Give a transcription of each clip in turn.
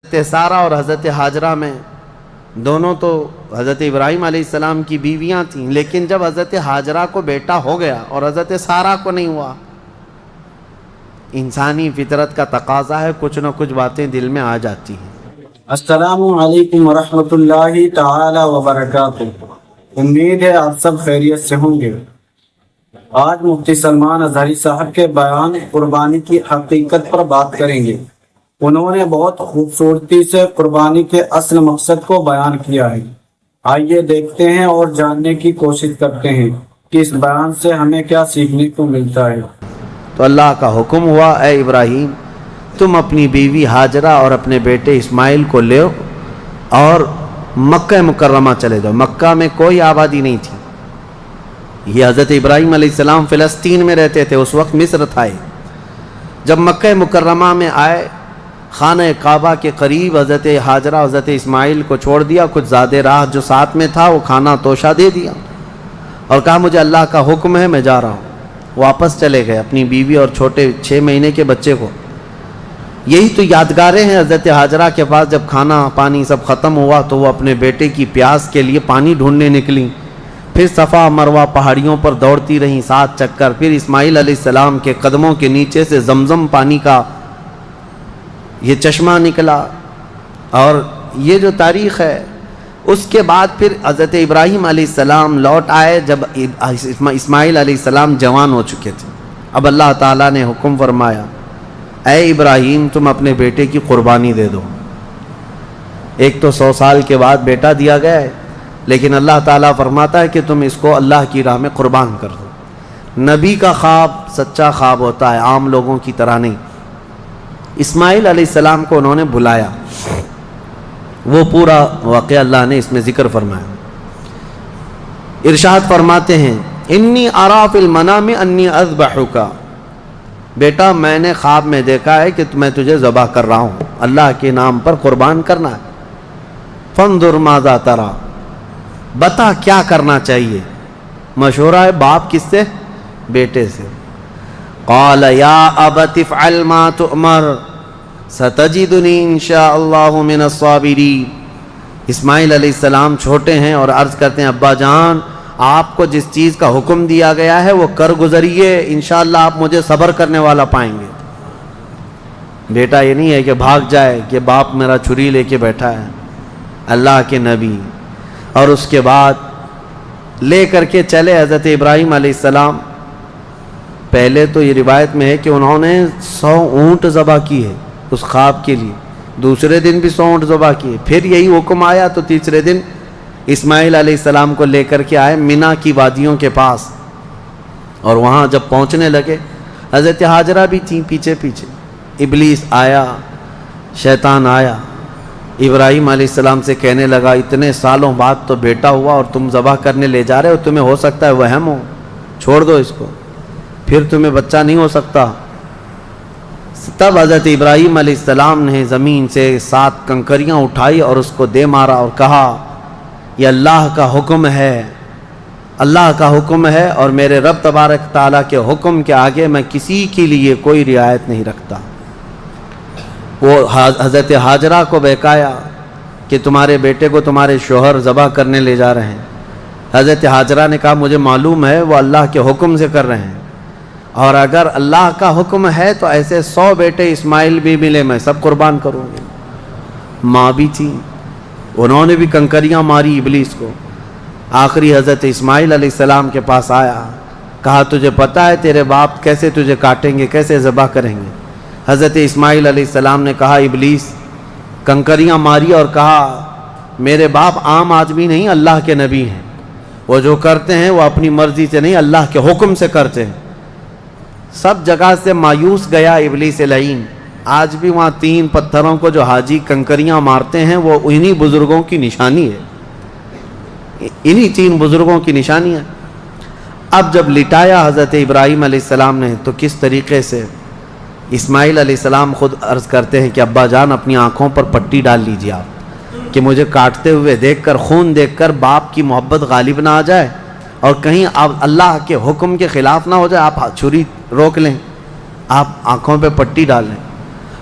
حضرت سارہ اور حضرت ہاجرہ میں دونوں تو حضرت ابراہیم علیہ السلام کی بیویاں تھیں، لیکن جب حضرت ہاجرہ کو بیٹا ہو گیا اور حضرت سارہ کو نہیں ہوا، انسانی فطرت کا تقاضا ہے، کچھ نہ کچھ باتیں دل میں آ جاتی ہیں۔ السلام علیکم ورحمۃ اللہ تعالی وبرکاتہ۔ امید ہے آپ سب خیریت سے ہوں گے۔ آج مفتی سلمان اظہری صاحب کے بیان قربانی کی حقیقت پر بات کریں گے۔ انہوں نے بہت خوبصورتی سے قربانی کے اصل مقصد کو بیان کیا ہے۔ آئیے دیکھتے ہیں اور جاننے کی کوشش کرتے ہیں کہ اس بیان سے ہمیں کیا سیکھنے کو ملتا ہے۔ تو اللہ کا حکم ہوا، اے ابراہیم تم اپنی بیوی ہاجرہ اور اپنے بیٹے اسماعیل کو لے اور مکہ مکرمہ چلے جاؤ۔ مکہ میں کوئی آبادی نہیں تھی، یہ حضرت ابراہیم علیہ السلام فلسطین میں رہتے تھے، اس وقت مصر تھا۔ جب مکہ مکرمہ میں آئے، خانہ کعبہ کے قریب حضرت ہاجرہ حضرت اسماعیل کو چھوڑ دیا، کچھ زیادہ راہ جو ساتھ میں تھا وہ کھانا توشہ دے دیا اور کہا مجھے اللہ کا حکم ہے، میں جا رہا ہوں۔ واپس چلے گئے اپنی بیوی اور چھوٹے 6 مہینے کے بچے کو۔ یہی تو یادگاریں ہیں حضرت ہاجرہ کے پاس۔ جب کھانا پانی سب ختم ہوا تو وہ اپنے بیٹے کی پیاس کے لیے پانی ڈھونڈنے نکلی، پھر صفا مروہ پہاڑیوں پر دوڑتی رہیں 7 چکر، پھر اسماعیل علیہ السلام کے قدموں کے نیچے سے زمزم پانی کا یہ چشمہ نکلا۔ اور یہ جو تاریخ ہے، اس کے بعد پھر حضرت ابراہیم علیہ السلام لوٹ آئے جب اسماعیل علیہ السلام جوان ہو چکے تھے۔ اب اللہ تعالیٰ نے حکم فرمایا، اے ابراہیم تم اپنے بیٹے کی قربانی دے دو۔ ایک تو 100 سال کے بعد بیٹا دیا گیا ہے، لیکن اللہ تعالیٰ فرماتا ہے کہ تم اس کو اللہ کی راہ میں قربان کر دو۔ نبی کا خواب سچا خواب ہوتا ہے، عام لوگوں کی طرح نہیں۔ اسماعیل علیہ السلام کو انہوں نے بلایا، وہ پورا واقعہ اللہ نے اس میں ذکر فرمایا۔ ارشاد فرماتے ہیں، انی ارا فی المنام انی اذبحک، بیٹا میں نے خواب میں دیکھا ہے کہ میں تجھے ذبح کر رہا ہوں، اللہ کے نام پر قربان کرنا ہے۔ فانظر ماذا تری، بتا کیا کرنا چاہیے۔ مشورہ ہے باپ کس سے؟ بیٹے سے۔ قال یا ابت افعل ما تؤمر ستجدنی انشاء اللہ من الصابرین۔ اسماعیل علیہ السلام چھوٹے ہیں اور عرض کرتے ہیں، ابا جان آپ کو جس چیز کا حکم دیا گیا ہے وہ کر گزریے، انشاءاللہ آپ مجھے صبر کرنے والا پائیں گے۔ بیٹا یہ نہیں ہے کہ بھاگ جائے کہ باپ میرا چھری لے کے بیٹھا ہے، اللہ کے نبی۔ اور اس کے بعد لے کر کے چلے حضرت ابراہیم علیہ السلام۔ پہلے تو یہ روایت میں ہے کہ انہوں نے 100 اونٹ ذبح کی ہے اس خواب کے لیے، دوسرے دن بھی 100 اونٹ ذبح کیے، پھر یہی حکم آیا تو تیسرے دن اسماعیل علیہ السلام کو لے کر کے آئے مینا کی وادیوں کے پاس۔ اور وہاں جب پہنچنے لگے، حضرت ہاجرہ بھی تھیں پیچھے پیچھے۔ ابلیس آیا، شیطان آیا، ابراہیم علیہ السلام سے کہنے لگا اتنے سالوں بعد تو بیٹا ہوا اور تم ذبح کرنے لے جا رہے ہو، تمہیں ہو سکتا ہے وہم ہو، چھوڑ دو اس کو، پھر تمہیں بچہ نہیں ہو سکتا۔ تب حضرت ابراہیم علیہ السلام نے زمین سے 7 کنکریاں اٹھائی اور اس کو دے مارا اور کہا یہ اللہ کا حکم ہے، اللہ کا حکم ہے، اور میرے رب تبارک تعالیٰ کے حکم کے آگے میں کسی کے لیے کوئی رعایت نہیں رکھتا۔ وہ حضرت ہاجرہ کو بہکایا کہ تمہارے بیٹے کو تمہارے شوہر ذبح کرنے لے جا رہے ہیں۔ حضرت ہاجرہ نے کہا مجھے معلوم ہے وہ اللہ کے حکم سے کر رہے ہیں، اور اگر اللہ کا حکم ہے تو ایسے 100 بیٹے اسماعیل بھی ملے میں سب قربان کروں گی۔ ماں بھی تھی، انہوں نے بھی کنکریاں ماری ابلیس کو۔ آخری حضرت اسماعیل علیہ السلام کے پاس آیا، کہا تجھے پتہ ہے تیرے باپ کیسے تجھے کاٹیں گے، کیسے ذبح کریں گے؟ حضرت اسماعیل علیہ السلام نے کہا ابلیس، کنکریاں ماری اور کہا میرے باپ عام آدمی نہیں، اللہ کے نبی ہیں، وہ جو کرتے ہیں وہ اپنی مرضی سے نہیں اللہ کے حکم سے کرتے ہیں۔ سب جگہ سے مایوس گیا ابلیس لعین۔ آج بھی وہاں 3 پتھروں کو جو حاجی کنکریاں مارتے ہیں وہ انہی بزرگوں کی نشانی ہے، انہی 3 بزرگوں کی نشانی ہے۔ اب جب لٹایا حضرت ابراہیم علیہ السلام نے تو کس طریقے سے اسماعیل علیہ السلام خود عرض کرتے ہیں کہ ابا جان اپنی آنکھوں پر پٹی ڈال لیجیے آپ، کہ مجھے کاٹتے ہوئے دیکھ کر، خون دیکھ کر باپ کی محبت غالب نہ آ جائے اور کہیں آپ اللہ کے حکم کے خلاف نہ ہو جائے، آپ چھری روک لیں، آپ آنکھوں پہ پٹی ڈال لیں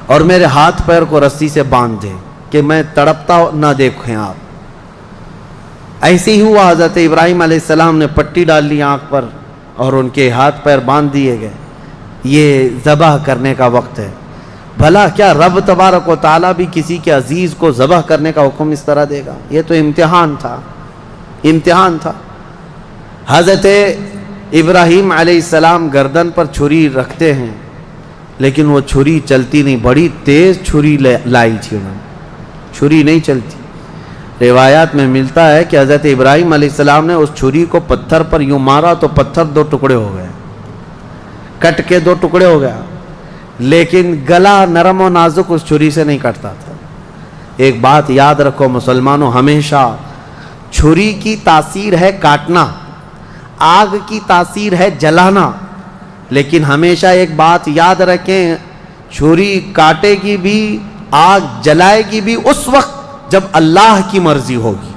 اور میرے ہاتھ پیر کو رسی سے باندھ دیں۔ کہ میں تڑپتا نہ دیکھیں آپ۔ ایسے ہی ہوا، حضرت ابراہیم علیہ السلام نے پٹی ڈال لی آنکھ پر اور ان کے ہاتھ پیر باندھ دیے گئے، یہ ذبح کرنے کا وقت ہے۔ بھلا کیا رب تبارک و تعالیٰ بھی کسی کے عزیز کو ذبح کرنے کا حکم اس طرح دے گا؟ یہ تو امتحان تھا، امتحان تھا۔ حضرت ابراہیم علیہ السلام گردن پر چھری رکھتے ہیں، لیکن وہ چھری چلتی نہیں، بڑی تیز چھری لائی تھی انہوں نے، چھری نہیں چلتی۔ روایات میں ملتا ہے کہ حضرت ابراہیم علیہ السلام نے اس چھری کو پتھر پر یوں مارا تو پتھر 2 ٹکڑے ہو گئے، کٹ کے 2 ٹکڑے ہو گیا، لیکن گلا نرم و نازک اس چھری سے نہیں کٹتا تھا۔ ایک بات یاد رکھو مسلمانوں، ہمیشہ چھری کی تاثیر ہے کاٹنا، آگ کی تاثیر ہے جلانا، لیکن ہمیشہ ایک بات یاد رکھیں، چھری کاٹے گی بھی، آگ جلائے گی بھی اس وقت جب اللہ کی مرضی ہوگی۔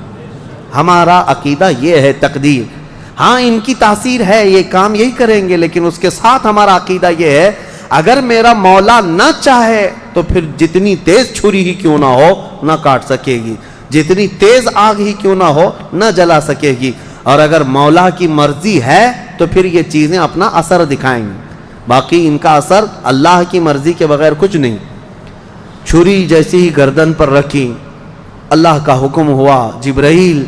ہمارا عقیدہ یہ ہے، تقدیر، ہاں ان کی تاثیر ہے، یہ کام یہی کریں گے، لیکن اس کے ساتھ ہمارا عقیدہ یہ ہے اگر میرا مولا نہ چاہے تو پھر جتنی تیز چھری ہی کیوں نہ ہو نہ کاٹ سکے گی، جتنی تیز آگ ہی کیوں نہ ہو نہ جلا سکے گی، اور اگر مولا کی مرضی ہے تو پھر یہ چیزیں اپنا اثر دکھائیں گی، باقی ان کا اثر اللہ کی مرضی کے بغیر کچھ نہیں۔ چھری جیسی ہی گردن پر رکھی، اللہ کا حکم ہوا، جبرائیل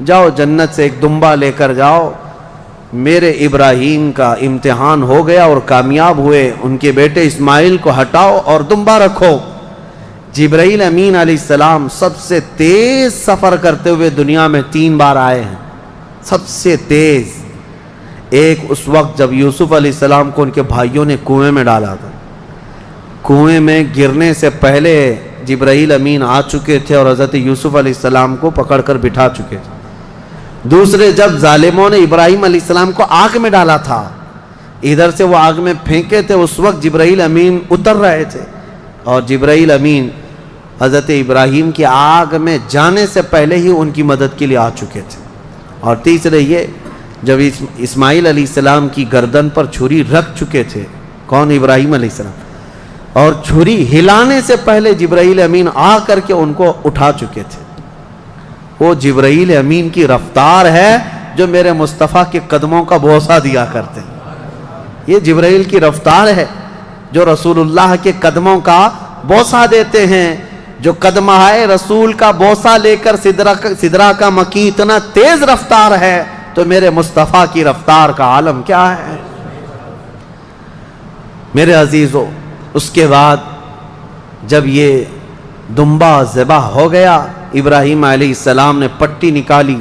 جاؤ جنت سے ایک دمبا لے کر جاؤ، میرے ابراہیم کا امتحان ہو گیا اور کامیاب ہوئے، ان کے بیٹے اسماعیل کو ہٹاؤ اور دمبا رکھو۔ جبرائیل امین علیہ السلام سب سے تیز سفر کرتے ہوئے دنیا میں 3 بار آئے ہیں، سب سے تیز۔ ایک اس وقت جب یوسف علیہ السلام کو ان کے بھائیوں نے کنویں میں ڈالا تھا، کنویں میں گرنے سے پہلے جبرائیل امین آ چکے تھے اور حضرت یوسف علیہ السلام کو پکڑ کر بٹھا چکے تھے۔ دوسرے جب ظالموں نے ابراہیم علیہ السلام کو آگ میں ڈالا تھا، ادھر سے وہ آگ میں پھینکے تھے، اس وقت جبرائیل امین اتر رہے تھے اور جبرائیل امین حضرت ابراہیم کی آگ میں جانے سے پہلے ہی ان کی مدد کے لیے آ چکے تھے۔ اور تیسرے یہ جب اسماعیل علیہ السلام کی گردن پر چھری رکھ چکے تھے، کون؟ ابراہیم علیہ السلام، اور چھری ہلانے سے پہلے جبرائیل امین آ کر کے ان کو اٹھا چکے تھے۔ وہ جبرائیل امین کی رفتار ہے جو میرے مصطفیٰ کے قدموں کا بوسہ دیا کرتے ہیں۔ یہ جبرائیل کی رفتار ہے جو رسول اللہ کے قدموں کا بوسہ دیتے ہیں، جو قدمہائے رسول کا بوسہ لے کر سدرہ کا مکی اتنا تیز رفتار ہے تو میرے مصطفیٰ کی رفتار کا عالم کیا ہے؟ میرے عزیزو، اس کے بعد جب یہ دمبا ذبح ہو گیا، ابراہیم علیہ السلام نے پٹی نکالی،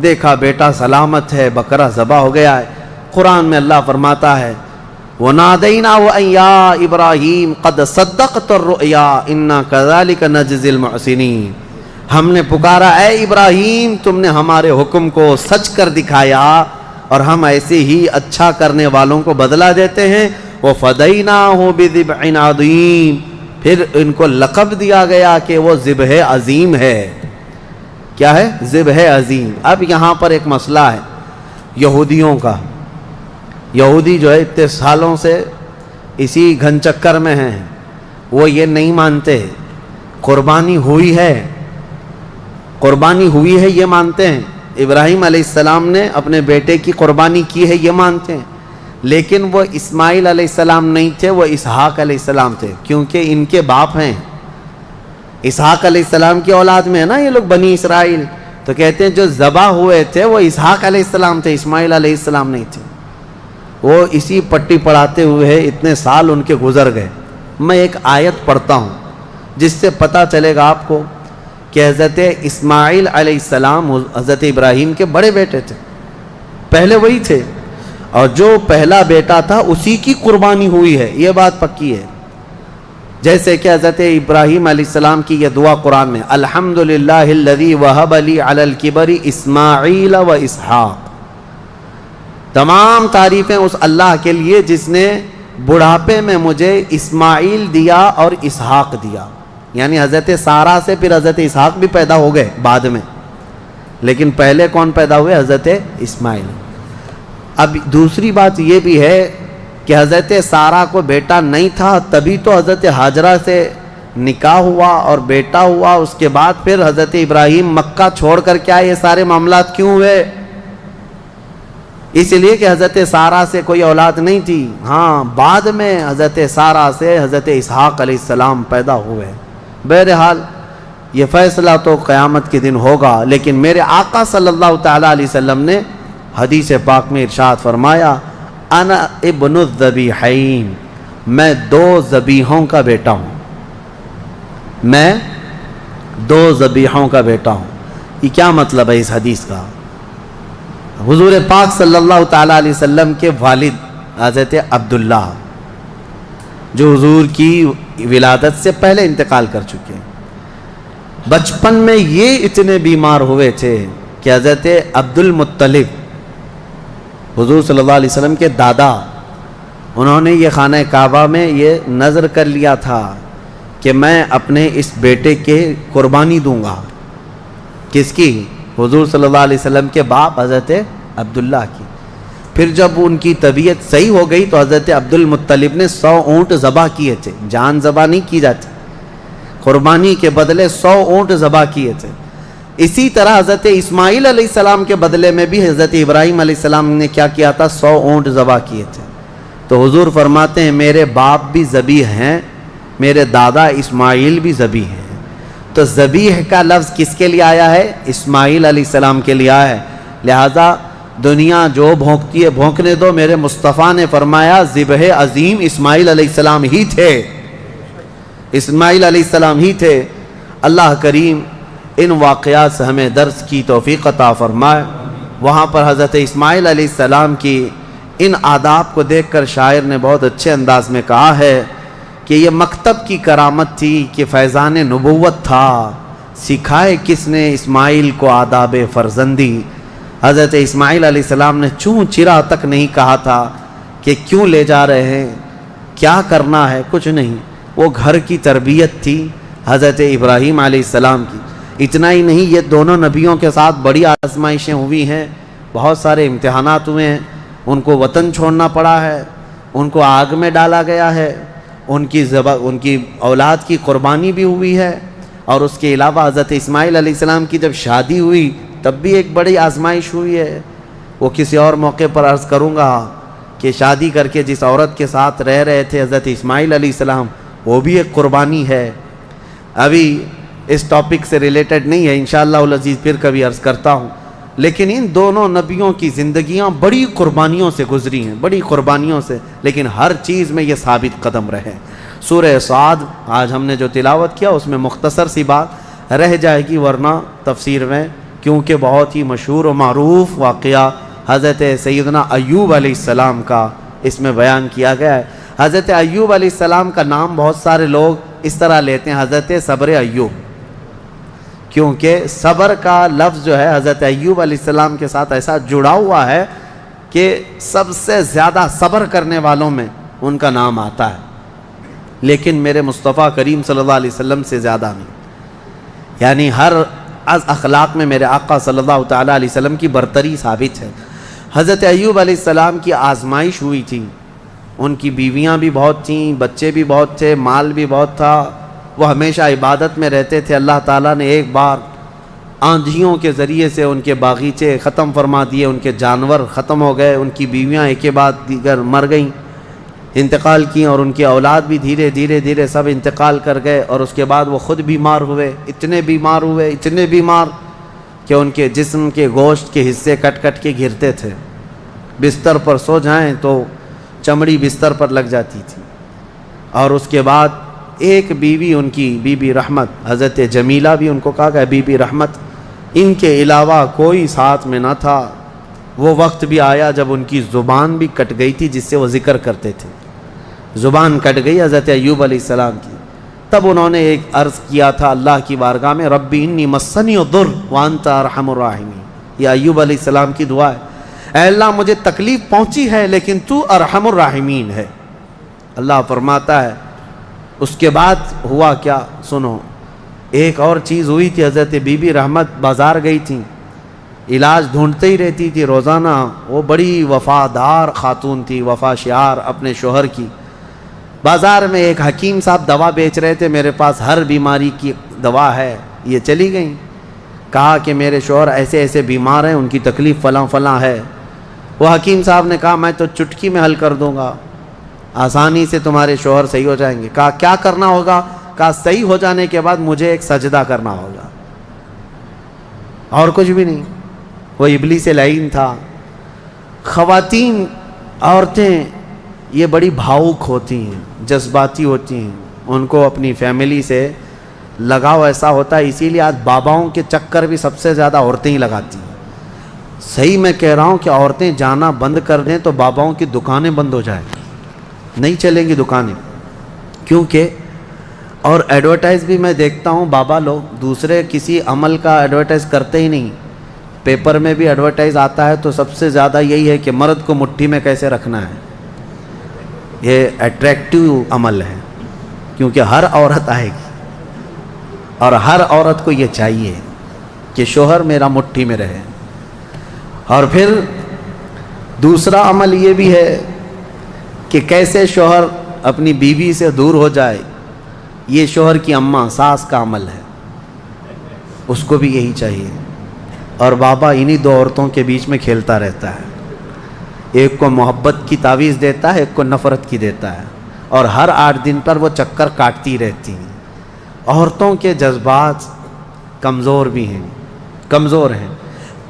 دیکھا بیٹا سلامت ہے، بکرا ذبح ہو گیا ہے۔ قرآن میں اللہ فرماتا ہے وَنَادَيْنَاهُ أَن يَا إِبْرَاهِيمُ قَدْ صَدَّقْتَ الرُّؤْيَا إِنَّا كَذَلِكَ نَجْزِي الْمُحْسِنِينَ، ہم نے پکارا اے ابراہیم تم نے ہمارے حکم کو سچ کر دکھایا اور ہم ایسے ہی اچھا کرنے والوں کو بدلہ دیتے ہیں۔ وَفَدَيْنَاهُ بِذِبْحٍ عَظِيمٍ، پھر ان کو لقب دیا گیا کہ وہ ذبح عظیم ہے۔ کیا ہے؟ ذبح عظیم۔ اب یہاں پر ایک مسئلہ ہے یہودیوں کا، یہودی جو ہے اتنے سالوں سے اسی گھن چکر میں ہیں، وہ یہ نہیں مانتے قربانی ہوئی ہے، قربانی ہوئی ہے یہ مانتے ہیں، ابراہیم علیہ السلام نے اپنے بیٹے کی قربانی کی ہے یہ مانتے ہیں، لیکن وہ اسماعیل علیہ السلام نہیں تھے، وہ اسحاق علیہ السلام تھے، کیونکہ ان کے باپ ہیں، اسحاق علیہ السلام کی اولاد میں ہے نا یہ لوگ بنی اسرائیل، تو کہتے ہیں جو ذبح ہوئے تھے وہ اسحاق علیہ السلام تھے، اسماعیل علیہ السلام نہیں تھے۔ وہ اسی پٹی پڑھاتے ہوئے اتنے سال ان کے گزر گئے۔ میں ایک آیت پڑھتا ہوں جس سے پتہ چلے گا آپ کو کہ حضرت اسماعیل علیہ السلام حضرت ابراہیم کے بڑے بیٹے تھے، پہلے وہی تھے، اور جو پہلا بیٹا تھا اسی کی قربانی ہوئی ہے، یہ بات پکی ہے۔ جیسے کہ حضرت ابراہیم علیہ السلام کی یہ دعا قرآن میں الحمدللہ الذی وہب لی علی الکبر اسماعیل و اسحاق، تمام تعریفیں اس اللہ کے لیے جس نے بڑھاپے میں مجھے اسماعیل دیا اور اسحاق دیا، یعنی حضرت سارہ سے پھر حضرت اسحاق بھی پیدا ہو گئے بعد میں، لیکن پہلے کون پیدا ہوئے؟ حضرت اسماعیل۔ اب دوسری بات یہ بھی ہے کہ حضرت سارہ کو بیٹا نہیں تھا، تبھی تو حضرت ہاجرہ سے نکاح ہوا اور بیٹا ہوا، اس کے بعد پھر حضرت ابراہیم مکہ چھوڑ کر کے آئے، یہ سارے معاملات کیوں ہوئے؟ اس لیے کہ حضرت سارہ سے کوئی اولاد نہیں تھی، ہاں بعد میں حضرت سارہ سے حضرت اسحاق علیہ السلام پیدا ہوئے۔ بہرحال یہ فیصلہ تو قیامت کے دن ہوگا، لیکن میرے آقا صلی اللہ تعالیٰ علیہ وسلم نے حدیث پاک میں ارشاد فرمایا، انا ابن الذبیحین، میں 2 ذبیحوں کا بیٹا ہوں، میں 2 ذبیحوں کا بیٹا ہوں۔ یہ کیا مطلب ہے اس حدیث کا؟ حضور پاک صلی اللہ تعالیٰ علیہ وسلم کے والد حضرت عبداللہ جو حضور کی ولادت سے پہلے انتقال کر چکے ہیں، بچپن میں یہ اتنے بیمار ہوئے تھے کہ حضرت عبد المطلب حضور صلی اللہ علیہ وسلم کے دادا، انہوں نے یہ خانہ کعبہ میں یہ نذر کر لیا تھا کہ میں اپنے اس بیٹے کے قربانی دوں گا۔ کس کی؟ حضور صلی اللہ علیہ وسلم کے باپ حضرت عبداللہ کی۔ پھر جب ان کی طبیعت صحیح ہو گئی تو حضرت عبد المطلب نے 100 اونٹ ذبح کیے تھے، جان ذبح نہیں کی جاتی، قربانی کے بدلے 100 اونٹ ذبح کیے تھے۔ اسی طرح حضرت اسماعیل علیہ السلام کے بدلے میں بھی حضرت ابراہیم علیہ السلام نے کیا کیا تھا؟ 100 اونٹ ذبح کیے تھے۔ تو حضور فرماتے ہیں میرے باپ بھی ذبیح ہیں، میرے دادا اسماعیل بھی ذبیح ہیں۔ تو ذبیح کا لفظ کس کے لیے آیا ہے؟ اسماعیل علیہ السلام کے لیے آیا ہے۔ لہذا دنیا جو بھونکتی ہے بھونکنے دو، میرے مصطفیٰ نے فرمایا ذبح عظیم اسماعیل علیہ السلام ہی تھے، اسماعیل علیہ السلام ہی تھے۔ اللہ کریم ان واقعات سے ہمیں درس کی توفیق عطا فرمائے۔ وہاں پر حضرت اسماعیل علیہ السلام کی ان آداب کو دیکھ کر شاعر نے بہت اچھے انداز میں کہا ہے کہ یہ مکتب کی کرامت تھی کہ فیضان نبوت تھا، سکھائے کس نے اسماعیل کو آداب فرزندی۔ حضرت اسماعیل علیہ السلام نے چوں چرا تک نہیں کہا تھا کہ کیوں لے جا رہے ہیں، کیا کرنا ہے، کچھ نہیں، وہ گھر کی تربیت تھی حضرت ابراہیم علیہ السلام کی۔ اتنا ہی نہیں، یہ دونوں نبیوں کے ساتھ بڑی آزمائشیں ہوئی ہیں، بہت سارے امتحانات ہوئے ہیں، ان کو وطن چھوڑنا پڑا ہے، ان کو آگ میں ڈالا گیا ہے، ان کی اولاد کی قربانی بھی ہوئی ہے، اور اس کے علاوہ حضرت اسماعیل علیہ السلام کی جب شادی ہوئی تب بھی ایک بڑی آزمائش ہوئی ہے۔ وہ کسی اور موقع پر عرض کروں گا کہ شادی کر کے جس عورت کے ساتھ رہ رہے تھے حضرت اسماعیل علیہ السلام، وہ بھی ایک قربانی ہے۔ ابھی اس ٹاپک سے ریلیٹڈ نہیں ہے، انشاءاللہ العزیز پھر کبھی عرض کرتا ہوں، لیکن ان دونوں نبیوں کی زندگیاں بڑی قربانیوں سے گزری ہیں، بڑی قربانیوں سے، لیکن ہر چیز میں یہ ثابت قدم رہے۔ سورہ صاد آج ہم نے جو تلاوت کیا اس میں مختصر سی بات رہ جائے گی، ورنہ تفسیر میں کیونکہ بہت ہی مشہور و معروف واقعہ حضرت سیدنا ایوب علیہ السلام کا اس میں بیان کیا گیا ہے۔ حضرت ایوب علیہ السلام کا نام بہت سارے لوگ اس طرح لیتے ہیں، حضرت صبر ایوب، کیونکہ صبر کا لفظ جو ہے حضرت ایوب علیہ السلام کے ساتھ ایسا جڑا ہوا ہے کہ سب سے زیادہ صبر کرنے والوں میں ان کا نام آتا ہے، لیکن میرے مصطفیٰ کریم صلی اللہ علیہ وسلم سے زیادہ نہیں، یعنی ہر از اخلاق میں میرے آقا صلی اللہ تعالیٰ علیہ وسلم کی برتری ثابت ہے۔ حضرت ایوب علیہ السلام کی آزمائش ہوئی تھی، ان کی بیویاں بھی بہت تھیں، بچے بھی بہت تھے، مال بھی بہت تھا، وہ ہمیشہ عبادت میں رہتے تھے۔ اللہ تعالیٰ نے ایک بار آندھیوں کے ذریعے سے ان کے باغیچے ختم فرما دیے، ان کے جانور ختم ہو گئے، ان کی بیویاں ایک کے بعد دیگر مر گئیں، انتقال کیں، اور ان کی اولاد بھی دھیرے دھیرے سب انتقال کر گئے، اور اس کے بعد وہ خود بیمار ہوئے، اتنے بیمار کہ ان کے جسم کے گوشت کے حصے کٹ کے گرتے تھے، بستر پر سو جائیں تو چمڑی بستر پر لگ جاتی تھی۔ اور اس کے بعد ایک بیوی، ان کی بی بی رحمت، حضرت جمیلہ بھی ان کو کہا گیا بی بی رحمت، ان کے علاوہ کوئی ساتھ میں نہ تھا۔ وہ وقت بھی آیا جب ان کی زبان بھی کٹ گئی تھی جس سے وہ ذکر کرتے تھے، زبان کٹ گئی حضرت ایوب علیہ السلام کی۔ تب انہوں نے ایک عرض کیا تھا اللہ کی بارگاہ میں، ربی انی مسنی الضر وانت ارحم الراحمین، یہ ایوب علیہ السلام کی دعا ہے، اے اللہ مجھے تکلیف پہنچی ہے لیکن تو ارحم الراحمین ہے۔ اللہ فرماتا ہے اس کے بعد ہوا کیا سنو، ایک اور چیز ہوئی تھی، حضرت بی بی رحمت بازار گئی تھیں، علاج ڈھونڈتے ہی رہتی تھی روزانہ، وہ بڑی وفادار خاتون تھی، وفا شعار اپنے شوہر کی۔ بازار میں ایک حکیم صاحب دوا بیچ رہے تھے، میرے پاس ہر بیماری کی دوا ہے، یہ چلی گئیں. کہا کہ میرے شوہر ایسے ایسے بیمار ہیں، ان کی تکلیف فلاں فلاں ہے. وہ حکیم صاحب نے کہا میں تو چٹکی میں حل کر دوں گا، آسانی سے تمہارے شوہر صحیح ہو جائیں گے. کہا کیا کرنا ہوگا؟ کہا صحیح ہو جانے کے بعد مجھے ایک سجدہ کرنا ہوگا، اور کچھ بھی نہیں. وہ ابلیس لعین تھا. خواتین، عورتیں یہ بڑی بھاؤک ہوتی ہیں، جذباتی ہوتی ہیں، ان کو اپنی فیملی سے لگاؤ ایسا ہوتا ہے. اسی لیے آج باباؤں کے چکر بھی سب سے زیادہ عورتیں ہی لگاتی ہیں. صحیح میں کہہ رہا ہوں کہ عورتیں جانا بند کر دیں تو باباؤں کی دکانیں بند ہو جائیں، نہیں چلیں گی دکانیں. کیونکہ اور ایڈورٹائز بھی میں دیکھتا ہوں، بابا لوگ دوسرے کسی عمل کا ایڈورٹائز کرتے ہی نہیں. پیپر میں بھی ایڈورٹائز آتا ہے تو سب سے زیادہ یہی ہے کہ مرد کو مٹھی میں کیسے رکھنا ہے. یہ اٹریکٹیو عمل ہے، کیونکہ ہر عورت آئے گی اور ہر عورت کو یہ چاہیے کہ شوہر میرا مٹھی میں رہے. اور پھر دوسرا عمل یہ بھی ہے کہ کیسے شوہر اپنی بیوی سے دور ہو جائے. یہ شوہر کی اماں ساس کا عمل ہے، اس کو بھی یہی چاہیے. اور بابا انہی دو عورتوں کے بیچ میں کھیلتا رہتا ہے، ایک کو محبت کی تعویذ دیتا ہے، ایک کو نفرت کی دیتا ہے، اور ہر 8 دن پر وہ چکر کاٹتی رہتی ہیں. عورتوں کے جذبات کمزور بھی ہیں، کمزور ہیں.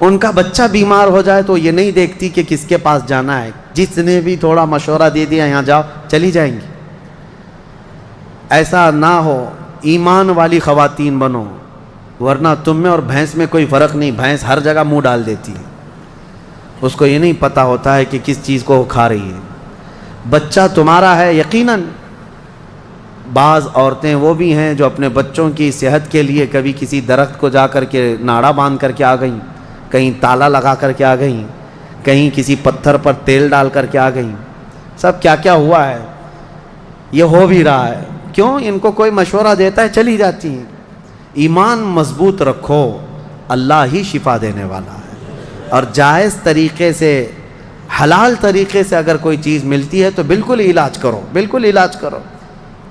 ان کا بچہ بیمار ہو جائے تو یہ نہیں دیکھتی کہ کس کے پاس جانا ہے، جس نے بھی تھوڑا مشورہ دے دیا یہاں جاؤ، چلی جائیں گی. ایسا نہ ہو، ایمان والی خواتین بنو، ورنہ تم میں اور بھینس میں کوئی فرق نہیں. بھینس ہر جگہ منہ ڈال دیتی ہے، اس کو یہ نہیں پتہ ہوتا ہے کہ کس چیز کو وہ کھا رہی ہے. بچہ تمہارا ہے یقیناً. بعض عورتیں وہ بھی ہیں جو اپنے بچوں کی صحت کے لیے کبھی کسی درخت کو جا کر کے ناڑا باندھ کر کے آ گئیں، کہیں تالا لگا کر کے آ گئیں، کہیں کسی پتھر پر تیل ڈال کر کے آ گئیں. سب کیا کیا ہوا ہے، یہ ہو بھی رہا ہے. کیوں؟ ان کو کوئی مشورہ دیتا ہے چلی جاتی ہیں. ایمان مضبوط رکھو، اللہ ہی شفا دینے والا ہے. اور جائز طریقے سے، حلال طریقے سے اگر کوئی چیز ملتی ہے تو بالکل علاج کرو، بالکل علاج کرو.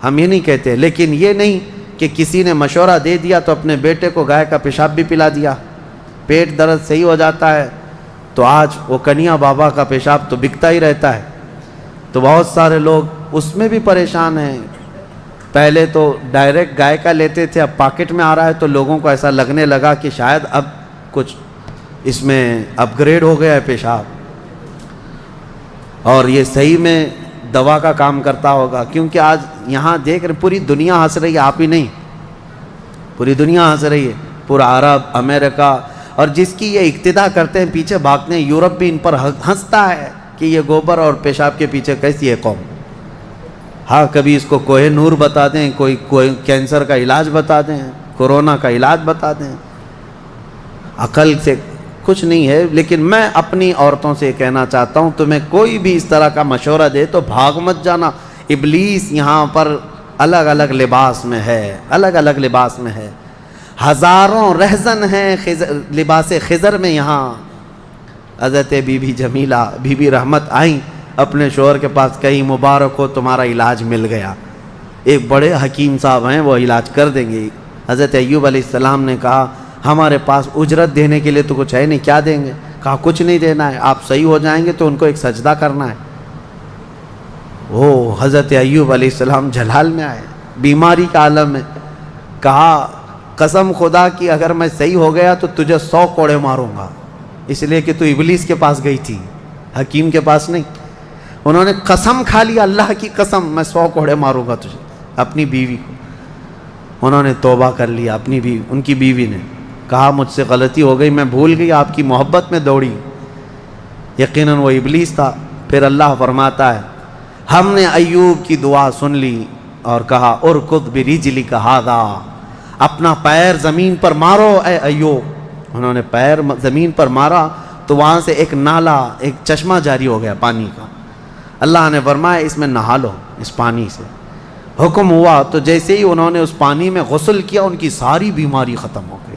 ہم یہ نہیں کہتے، لیکن یہ نہیں کہ کسی نے مشورہ دے دیا تو اپنے بیٹے کو گائے کا پیشاب بھی پلا دیا، پیٹ درد صحیح ہو جاتا ہے. تو آج وہ کنیا بابا کا پیشاب تو بکتا ہی رہتا ہے، تو بہت سارے لوگ اس میں بھی پریشان ہیں. پہلے تو ڈائریکٹ گائے کا لیتے تھے، اب پاکٹ میں آ رہا ہے تو لوگوں کو ایسا لگنے لگا کہ شاید اب کچھ اس میں اپ گریڈ ہو گیا ہے پیشاب، اور یہ صحیح میں دوا کا کام کرتا ہوگا. کیونکہ آج یہاں دیکھ رہے پوری دنیا ہنس رہی ہے، آپ ہی نہیں، پوری دنیا ہنس رہی ہے. پورا عرب، امریکہ، اور جس کی یہ اقتدا کرتے ہیں پیچھے بھاگتے ہیں. یورپ بھی ان پر ہنستا ہے کہ یہ گوبر اور پیشاب کے پیچھے کیسی ہے قوم. ہاں کبھی اس کو کوہ نور بتا دیں، کوئی کینسر کا علاج بتا دیں، کورونا کا علاج بتا دیں. عقل سے کچھ نہیں ہے. لیکن میں اپنی عورتوں سے کہنا چاہتا ہوں، تمہیں کوئی بھی اس طرح کا مشورہ دے تو بھاگ مت جانا. ابلیس یہاں پر الگ الگ لباس میں ہے، الگ الگ لباس میں ہے. ہزاروں رہزن ہیں لباس خضر میں. یہاں حضرت بی بی جمیلہ، بی بی رحمت آئیں اپنے شوہر کے پاس، کہیں مبارک ہو تمہارا علاج مل گیا. ایک بڑے حکیم صاحب ہیں، وہ علاج کر دیں گے. حضرت ایوب علیہ السلام نے کہا ہمارے پاس اجرت دینے کے لیے تو کچھ ہے نہیں، کیا دیں گے؟ کہا کچھ نہیں دینا ہے، آپ صحیح ہو جائیں گے تو ان کو ایک سجدہ کرنا ہے. وہ حضرت ایوب علیہ السلام جلال میں آئے، بیماری کا عالم میں. کہا قسم خدا کی اگر میں صحیح ہو گیا تو تجھے 100 کوڑے ماروں گا، اس لیے کہ تو ابلیس کے پاس گئی تھی، حکیم کے پاس نہیں. انہوں نے قسم کھا لیا، اللہ کی قسم میں 100 کوڑے ماروں گا تجھے. اپنی بیوی کو انہوں نے توبہ کر لیا. اپنی بیوی، ان کی بیوی نے کہا مجھ سے غلطی ہو گئی، میں بھول گئی، آپ کی محبت میں دوڑی. یقیناً وہ ابلیس تھا. پھر اللہ فرماتا ہے ہم نے ایوب کی دعا سن لی اور کہا ارکض برجلک ھذا، اپنا پیر زمین پر مارو اے ایوب. انہوں نے پیر زمین پر مارا تو وہاں سے ایک نالا، ایک چشمہ جاری ہو گیا پانی کا. اللہ نے فرمایا اس میں نہا لو، اس پانی سے. حکم ہوا تو جیسے ہی انہوں نے اس پانی میں غسل کیا ان کی ساری بیماری ختم ہو گئی.